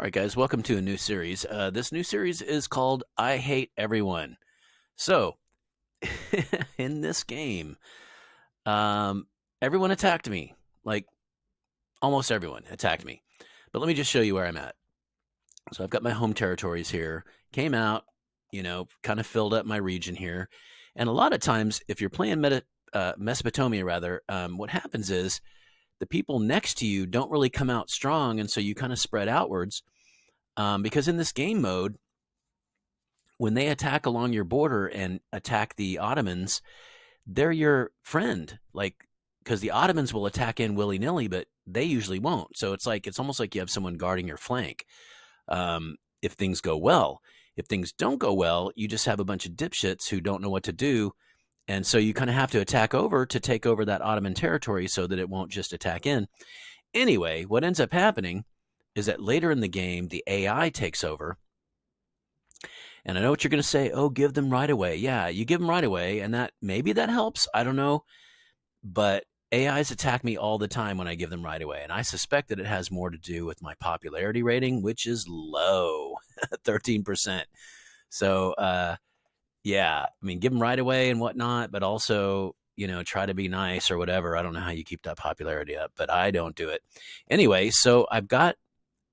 All right, guys, welcome to a new series. This new series is called I Hate Everyone. So, in this game, um, everyone attacked me. Like, almost everyone attacked me. But let me just show you where I'm at. So, I've got my home territories here. Came out, kind of filled up my region here. And a lot of times, if you're playing Mesopotamia, rather, what happens is the people next to you don't really come out strong. And so you kind of spread outwards. Because in this game mode, when they attack along your border and attack the Ottomans, they're your friend. Like, because the Ottomans will attack in willy nilly, but they usually won't. So it's almost like you have someone guarding your flank. If things go well, if things don't go well, you just have a bunch of dipshits who don't know what to do. And so you kind of have to attack over to take over that Ottoman territory so that it won't just attack in. Anyway, what ends up happening is that later in the game, the AI takes over. And I know what you're going to say. Oh, give them right away. Yeah, you give them right away, and maybe that helps. I don't know, but AIs attack me all the time when I give them right away, and I suspect that it has more to do with my popularity rating, which is low, 13%. So, yeah, I mean, give them right away and whatnot, but also, try to be nice or whatever. I don't know how you keep that popularity up, but I don't do it. Anyway, so I've got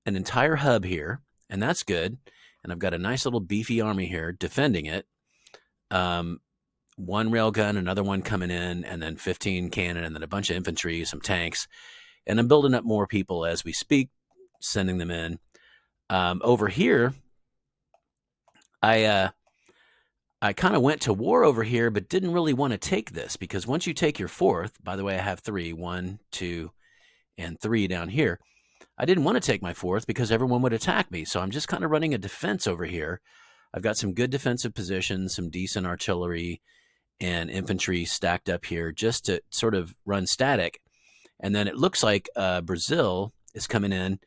an entire hub here, and that's good. And I've got a nice little beefy army here defending it. One railgun, another one coming in, and then 15 cannon, and then a bunch of infantry, some tanks. And I'm building up more people as we speak, sending them in. Over here, I kind of went to war over here, but didn't really want to take this because once you take your fourth, by the way, I have 3, 1, 2, and 3 down here. I didn't want to take my fourth because everyone would attack me. So I'm just kind of running a defense over here. I've got some good defensive positions, some decent artillery and infantry stacked up here just to sort of run static. And then it looks like Brazil is coming in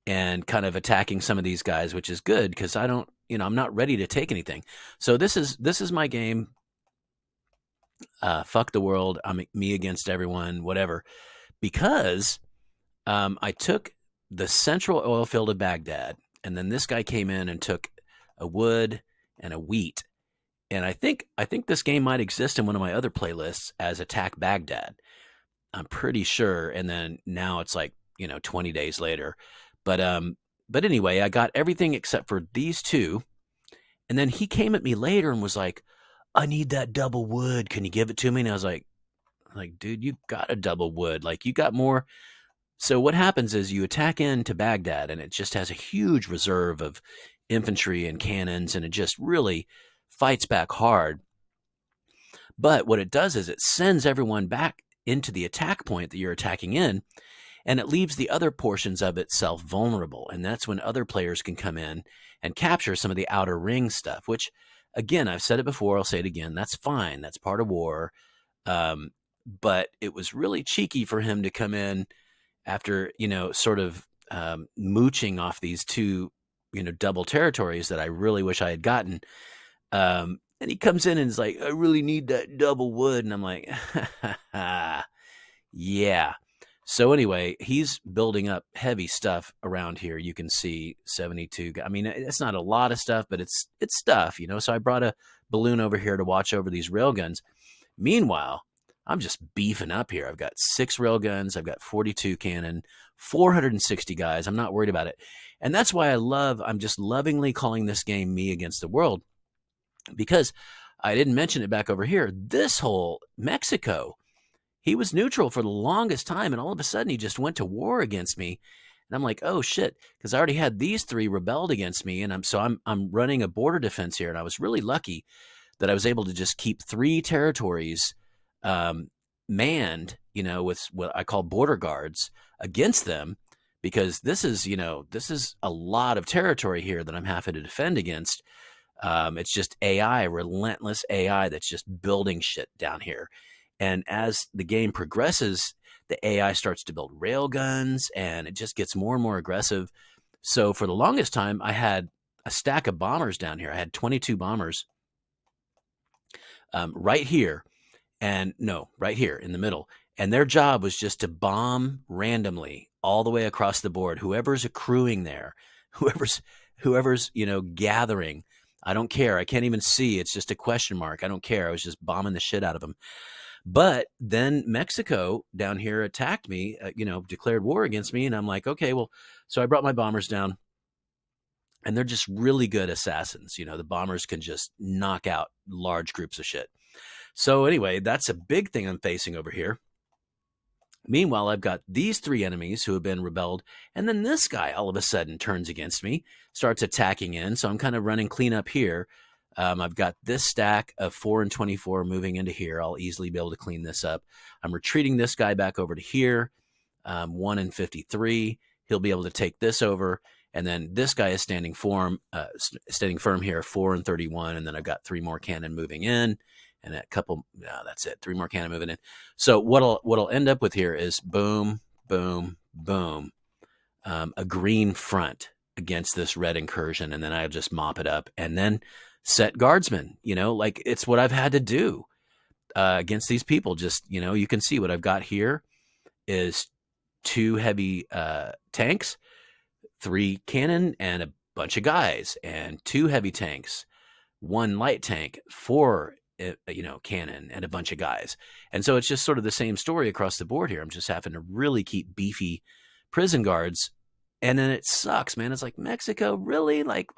and kind of attacking some of these guys, which is good because I'm not ready to take anything. So this is my game. Fuck the world. I'm me against everyone, whatever. Because I took the central oil field of Baghdad, and then this guy came in and took a wood and a wheat. And I think this game might exist in one of my other playlists as Attack Baghdad. I'm pretty sure. And then now it's like, 20 days later. But anyway, I got everything except for these two. And then he came at me later and was like, I need that double wood. Can you give it to me? And I was like, dude, you got a double wood. Like, you got more. So what happens is you attack into Baghdad, and it just has a huge reserve of infantry and cannons, and it just really fights back hard. But what it does is it sends everyone back into the attack point that you're attacking in, and it leaves the other portions of itself vulnerable. And that's when other players can come in and capture some of the outer ring stuff, which, again, I've said it before, I'll say it again, that's fine. That's part of war. But it was really cheeky for him to come in after, sort of mooching off these two, double territories that I really wish I had gotten. And he comes in and is like, I really need that double wood. And I'm like, yeah. So anyway, he's building up heavy stuff around here. You can see 72. I mean, it's not a lot of stuff, but it's stuff, So I brought a balloon over here to watch over these railguns. Meanwhile, I'm just beefing up here. I've got 6 railguns. I've got 42 cannon, 460 guys. I'm not worried about it. And that's why I'm just lovingly calling this game Me Against the World, because I didn't mention it back over here. This whole Mexico, he was neutral for the longest time, and all of a sudden he just went to war against me. And I'm like, oh shit, because I already had these 3 rebelled against me, and I'm running a border defense here, and I was really lucky that I was able to just keep 3 territories manned, with what I call border guards against them, because this is a lot of territory here that I'm having to defend against. It's just AI, relentless AI that's just building shit down here. And as the game progresses, the AI starts to build rail guns, and it just gets more and more aggressive. So for the longest time, I had a stack of bombers down here. I had 22 bombers right here. And no, right here in the middle. And their job was just to bomb randomly all the way across the board. Whoever's accruing there, whoever's gathering. I don't care. I can't even see. It's just a question mark. I don't care. I was just bombing the shit out of them. But then Mexico down here attacked me, declared war against me. And I'm like, okay, well, so I brought my bombers down, and they're just really good assassins. The bombers can just knock out large groups of shit. So anyway, that's a big thing I'm facing over here. Meanwhile, I've got these three enemies who have been rebelled, and then this guy all of a sudden turns against me, starts attacking in. So I'm kind of running clean up here. I've got this stack of 4 and 24 moving into here. I'll easily be able to clean this up. I'm retreating this guy back over to here, 1 and 53. He'll be able to take this over. And then this guy is standing firm here, 4 and 31. And then I've got 3 more cannon moving in. And a couple, no, that's it. 3 more cannon moving in. So what'll end up with here is boom, boom, boom, a green front against this red incursion, and then I'll just mop it up and then set guardsmen. Like it's what I've had to do against these people. Just you can see what I've got here is 2 heavy tanks, 3 cannon, and a bunch of guys, and 2 heavy tanks, 1 light tank, 4 cannon, and a bunch of guys. And so it's just sort of the same story across the board here. I'm just having to really keep beefy prison guards. And then it sucks, man. It's like, Mexico, really? Like,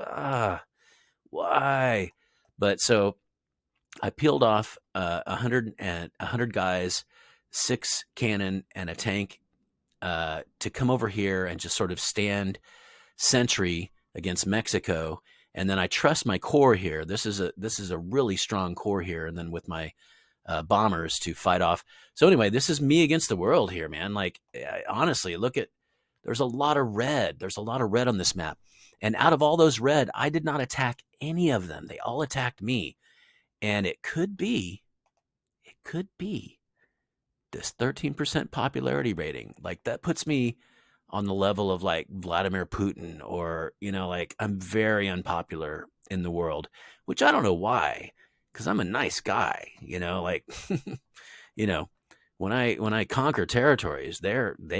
why? But so I peeled off 100 guys, 6 cannon, and a tank to come over here and just sort of stand sentry against Mexico. And then I trust my core here. This is a really strong core here. And then with my bombers to fight off. So anyway, this is me against the world here, man. Like, honestly, there's a lot of red. There's a lot of red on this map. And out of all those red, I did not attack any of them. They all attacked me. And it could be this 13% popularity rating. Like, that puts me on the level of like Vladimir Putin, or, like I'm very unpopular in the world, which I don't know why, because I'm a nice guy, like, when I conquer territories, they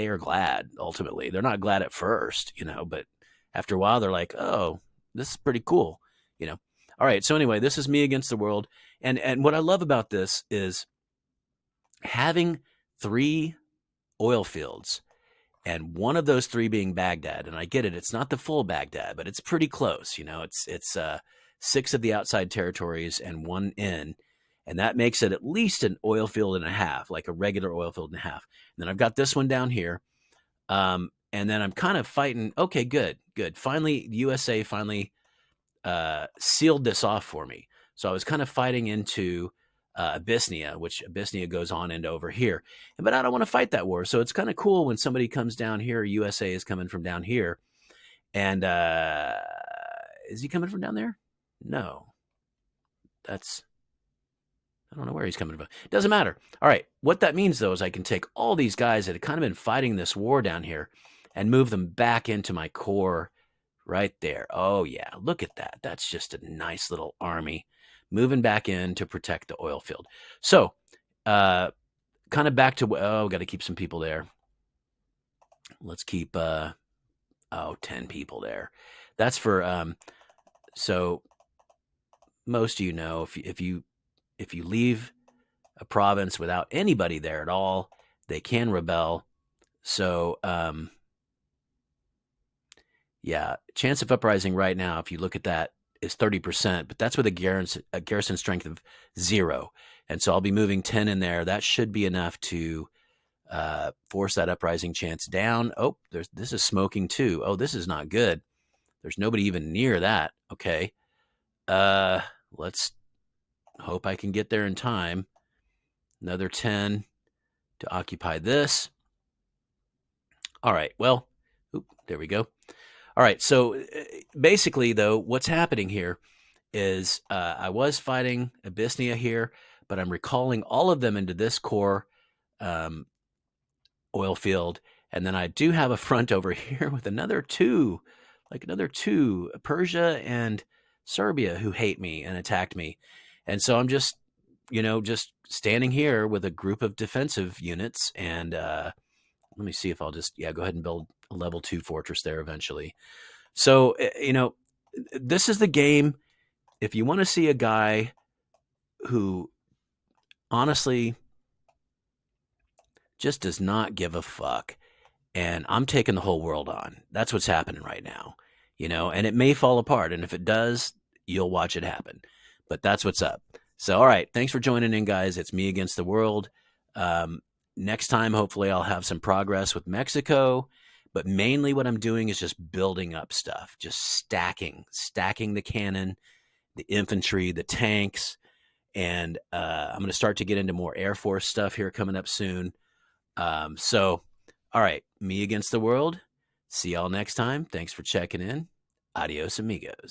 are glad. Ultimately, they're not glad at first, but after a while they're like, oh, this is pretty cool, All right. So anyway, this is me against the world. And what I love about this is having 3 oil fields, and one of those 3 being Baghdad. And I get it. It's not the full Baghdad, but it's pretty close. It's 6 of the outside territories and 1 in. And that makes it at least an oil field and a half, like a regular oil field and a half. And then I've got this one down here. And then I'm kind of fighting. Okay, good. Finally, USA finally sealed this off for me. So I was kind of fighting into Abyssinia, which Abyssinia goes on into over here. But I don't want to fight that war. So it's kind of cool when somebody comes down here. USA is coming from down here. And is he coming from down there? No. I don't know where he's coming from. It doesn't matter. All right. What that means, though, is I can take all these guys that have kind of been fighting this war down here and move them back into my core right there. Oh, yeah. Look at that. That's just a nice little army moving back in to protect the oil field. So, kind of back to, got to keep some people there. Let's keep, 10 people there. That's for, so most of if you leave a province without anybody there at all, they can rebel. So, yeah, chance of uprising right now, if you look at that, is 30%, but that's with a garrison strength of 0. And so I'll be moving 10 in there. That should be enough to force that uprising chance down. Oh, this is smoking too. Oh, this is not good. There's nobody even near that. Okay. Let's hope I can get there in time. Another 10 to occupy this. All right. Well, there we go. All right. So basically, though, what's happening here is I was fighting Abyssinia here, but I'm recalling all of them into this core oil field. And then I do have a front over here with another two, Persia and Serbia, who hate me and attacked me. And so I'm just standing here with a group of defensive units. And let me see if I'll just, go ahead and build a level 2 fortress there eventually. So, this is the game. If you want to see a guy who honestly just does not give a fuck, and I'm taking the whole world on. That's what's happening right now, and it may fall apart. And if it does, you'll watch it happen. But that's what's up. So, all right. Thanks for joining in, guys. It's me against the world. Um, Next time, hopefully, I'll have some progress with Mexico. But mainly what I'm doing is just building up stuff, just stacking the cannon, the infantry, the tanks. And I'm going to start to get into more Air Force stuff here coming up soon. So, all right, me against the world. See y'all next time. Thanks for checking in. Adios, amigos.